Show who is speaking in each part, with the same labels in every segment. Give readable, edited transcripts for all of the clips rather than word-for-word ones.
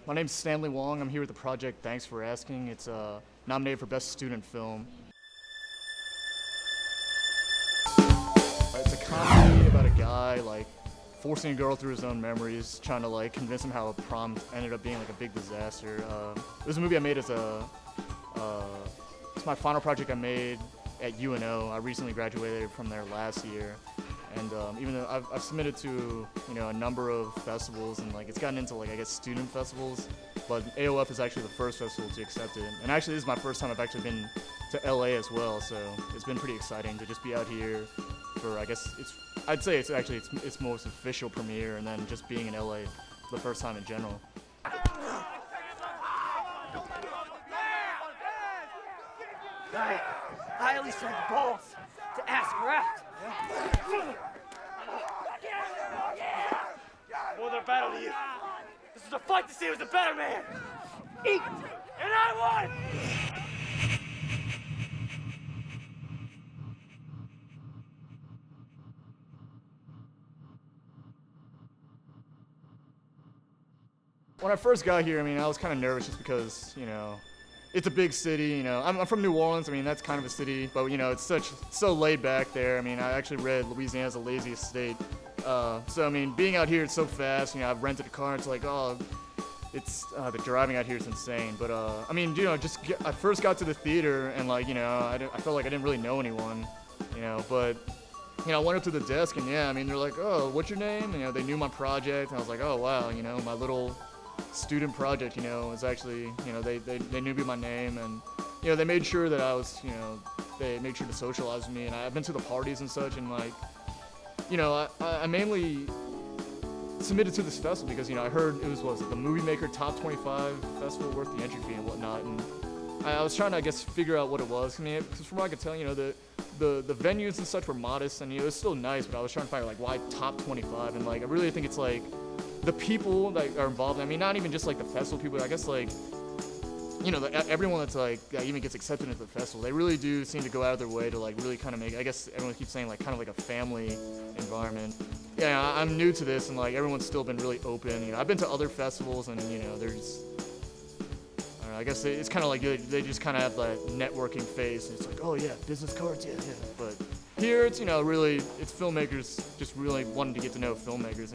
Speaker 1: My name's Stanley Wong. I'm here with the project Thanks for Asking. It's nominated for Best Student Film. It's a comedy about a guy forcing a girl through his own memories, trying to convince him how a prom ended up being a big disaster. It was a movie I made as it's my final project I made at UNO. I recently graduated from there last year. And even though I've submitted to a number of festivals, and it's gotten into I guess student festivals, but AOF is actually the first festival to accept it. And actually, this is my first time I've actually been to LA as well, so it's been pretty exciting to just be out here for I'd say it's actually its most official premiere, and then just being in LA for the first time in general.
Speaker 2: I at least had the balls to ask her out. More than a battle to you. This was a fight to see who's the better man. Eat, and I won!
Speaker 1: When I first got here, I was kind of nervous just because, it's a big city, I'm from New Orleans, that's kind of a city, but it's so laid back there. I actually read Louisiana's the laziest state. So being out here, it's so fast, I've rented a car, it's the driving out here is insane. But I first got to the theater and I felt like I didn't really know anyone, but I went up to the desk and they're like, oh, what's your name? And, they knew my project, and I was like, oh wow, my little student project, is actually, they knew my name, and, they made sure that I was, they made sure to socialize with me, and I've been to the parties and such, and I mainly submitted to this festival because, I heard it was the Movie Maker Top 25 Festival, worth the entry fee and whatnot, and I was trying to, I guess, figure out what it was. Because from what I could tell, the venues and such were modest, and, it was still nice, but I was trying to find, why top 25, and, I really think it's, the people that are involved, not even just the festival people, I guess everyone that's that even gets accepted into the festival, they really do seem to go out of their way to really kind of make, I guess everyone keeps saying kind of a family environment. Yeah, I'm new to this, and everyone's still been really open. I've been to other festivals, and there's, I don't know, I guess it's kind of they just kind of have that networking phase. It's oh yeah, business cards, yeah. But here it's really it's filmmakers just really wanting to get to know filmmakers.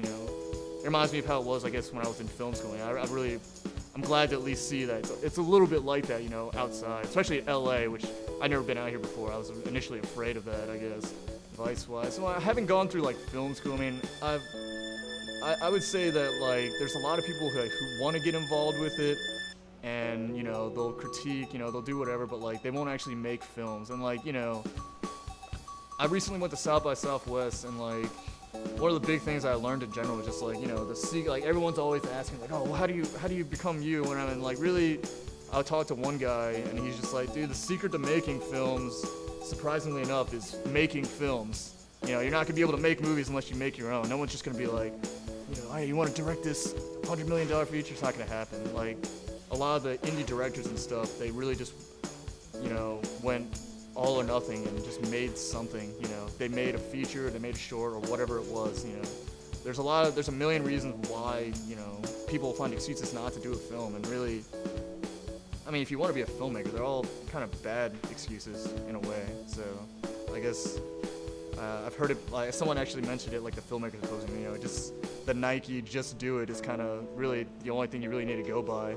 Speaker 1: It reminds me of how it was, I guess, when I was in film school. I'm glad to at least see that it's a little bit like that, outside, especially LA, which I've never been out here before. I was initially afraid of that, I guess, vice-wise. So I haven't gone through film school. I would say that there's a lot of people who want to get involved with it, and they'll critique, they'll do whatever, but they won't actually make films. And I recently went to South by Southwest, and one of the big things I learned in general was just everyone's always asking oh, how do you become you? And really, I'll talk to one guy, and he's just dude, the secret to making films, surprisingly enough, is making films. You're not gonna be able to make movies unless you make your own. No one's just gonna be hey, you want to direct this $100 million feature? It's not gonna happen. A lot of the indie directors and stuff, they really just went all or nothing and just made something. They made a feature, they made a short, or whatever it was. There's a million reasons why people find excuses not to do a film, and really, if you want to be a filmmaker, they're all kind of bad excuses in a way. So I guess I've heard it, someone actually mentioned it, the filmmakers opposing, just the Nike "just do it" is kind of really the only thing you really need to go by.